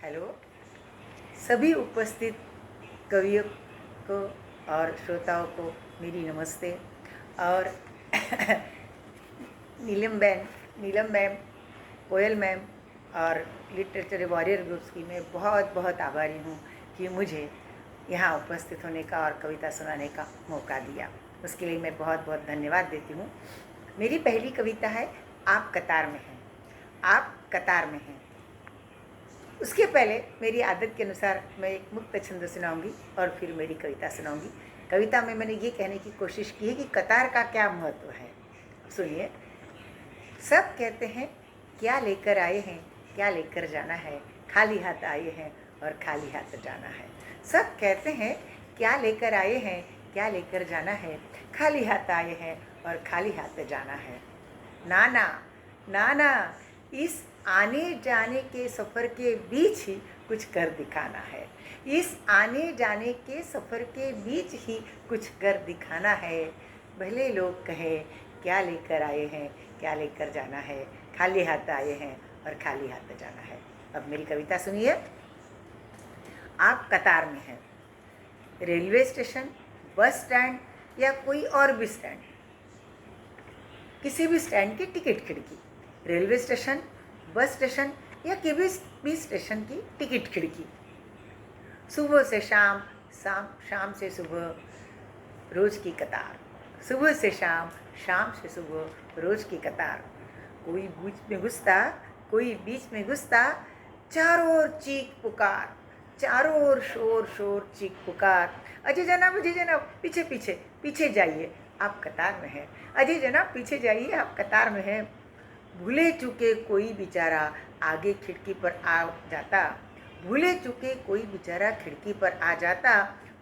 Hello, सभी उपस्थित कवियों को और श्रोताओं को मेरी नमस्ते। और नीलम मैम, कोयल मैम और लिटरेचर वॉरियर ग्रुप्स की मैं बहुत बहुत आभारी हूँ कि मुझे यहाँ उपस्थित होने का और कविता सुनाने का मौका दिया। उसके लिए मैं बहुत बहुत धन्यवाद देती हूँ। मेरी पहली कविता है आप कतार में हैं। आप कतार में हैं। उसके पहले मेरी आदत के अनुसार मैं एक मुक्त छंद सुनाऊंगी और फिर मेरी कविता सुनाऊंगी। कविता में मैंने ये कहने की कोशिश की है कि कतार का क्या महत्व है। सुनिए। सब कहते हैं क्या लेकर आए हैं, क्या लेकर जाना है, खाली हाथ आए हैं और खाली हाथ जाना है। सब कहते हैं क्या लेकर आए हैं, क्या लेकर जाना है, खाली हाथ आए हैं और खाली हाथ जाना है। नाना नाना, इस आने जाने के सफ़र के बीच ही कुछ कर दिखाना है। इस आने जाने के सफ़र के बीच ही कुछ कर दिखाना है। भले लोग कहें क्या लेकर आए हैं, क्या लेकर जाना है, खाली हाथ आए हैं और खाली हाथ जाना है। अब मेरी कविता सुनिए। आप कतार में हैं। रेलवे स्टेशन, बस स्टैंड या कोई और भी स्टैंड, किसी भी स्टैंड की टिकट खिड़की। रेलवे स्टेशन, बस स्टेशन या किसी भी स्टेशन की टिकट खिड़की। सुबह से शाम, शाम से सुबह, रोज की कतार। सुबह से शाम, शाम से सुबह, रोज की कतार। कोई बीच में घुसता, कोई बीच में घुसता, चारों ओर चीख पुकार, चारों ओर शोर शोर चीख पुकार। अजय जनाब, अजय जनाब, पीछे पीछे पीछे जाइए, आप कतार में हैं। अजय जनाब, पीछे जाइए, आप कतार में हैं। भूले चुके कोई बेचारा आगे खिड़की पर आ जाता, भूले चुके कोई बेचारा खिड़की पर आ जाता।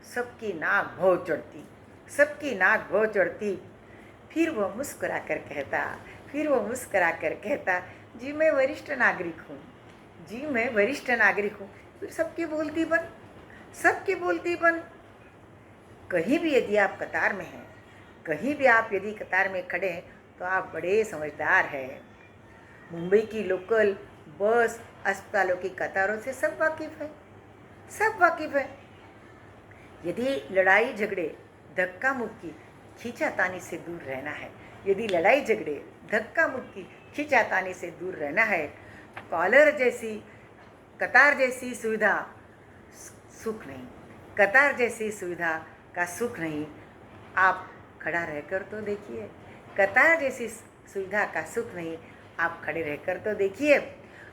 सबकी नाक भौं चढ़ती, सबकी नाक भौं चढ़ती। फिर वह मुस्कुरा कर कहता, फिर वह मुस्कुरा कर कहता, जी मैं वरिष्ठ नागरिक हूँ, जी मैं वरिष्ठ नागरिक हूँ। फिर सबकी बोलती बन, सबकी बोलती बन। कहीं भी यदि आप कतार में हैं, कहीं भी आप यदि कतार में खड़े हैं तो आप बड़े समझदार हैं। मुंबई की लोकल बस, अस्पतालों की कतारों से सब वाकिफ़ है, सब वाकिफ़ है। यदि लड़ाई झगड़े, धक्का मुक्की, खींचातानी से दूर रहना है, यदि लड़ाई झगड़े, धक्का मुक्की, खींचातानी से दूर रहना है, कॉलर जैसी, कतार जैसी सुविधा सुख नहीं, कतार जैसी सुविधा का सुख नहीं। आप खड़ा रहकर तो देखिए, कतार जैसी सुविधा का सुख नहीं, आप खड़े रहकर तो देखिए।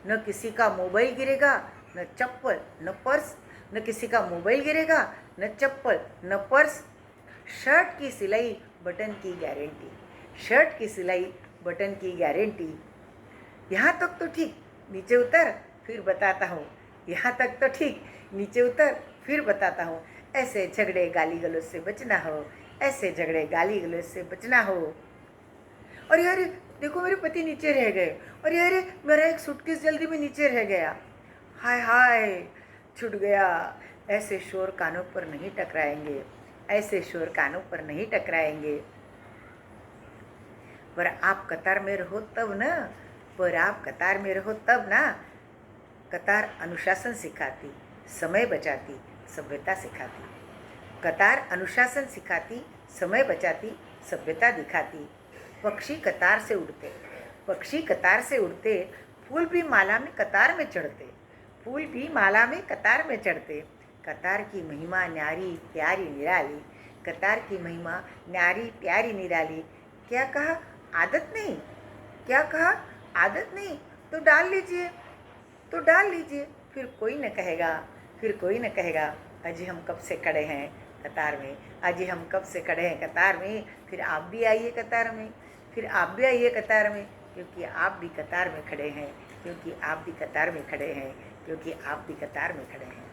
न किसी का मोबाइल गिरेगा, न चप्पल, न पर्स, न किसी का मोबाइल गिरेगा, न चप्पल, न पर्स। शर्ट की सिलाई बटन की गारंटी, शर्ट की सिलाई बटन की गारंटी। यहाँ तक तो ठीक, नीचे उतर फिर बताता हूँ, यहाँ तक तो ठीक, नीचे उतर फिर बताता हूँ। ऐसे झगड़े गाली गलौज से बचना हो, ऐसे झगड़े गाली गलौज से बचना हो। और यार देखो, मेरे पति नीचे रह गए, और यार मेरा एक सूटकेस जल्दी में नीचे रह गया, हाय हाय छूट गया। ऐसे शोर कानों पर नहीं टकराएंगे, ऐसे शोर कानों पर नहीं टकराएंगे। पर आप कतार में रहो तब ना, पर आप कतार में रहो तब ना। कतार अनुशासन सिखाती, समय बचाती, सभ्यता सिखाती। कतार अनुशासन सिखाती, समय बचाती, सभ्यता दिखाती। पक्षी कतार से उड़ते, पक्षी कतार से उड़ते, फूल भी माला में कतार में चढ़ते, फूल भी माला में कतार में चढ़ते। कतार की महिमा न्यारी प्यारी निराली, कतार की महिमा न्यारी प्यारी निराली। क्या कहा आदत नहीं, क्या कहा आदत नहीं, तो डाल लीजिए, तो डाल लीजिए। फिर कोई न कहेगा, फिर कोई न कहेगा अजी हम कब से खड़े हैं कतार में, अजी हम कब से खड़े हैं कतार में। फिर आप भी आइए कतार में, फिर आप भी आइए कतार में, क्योंकि आप भी कतार में खड़े हैं, क्योंकि आप भी कतार में खड़े हैं, क्योंकि आप भी कतार में खड़े हैं।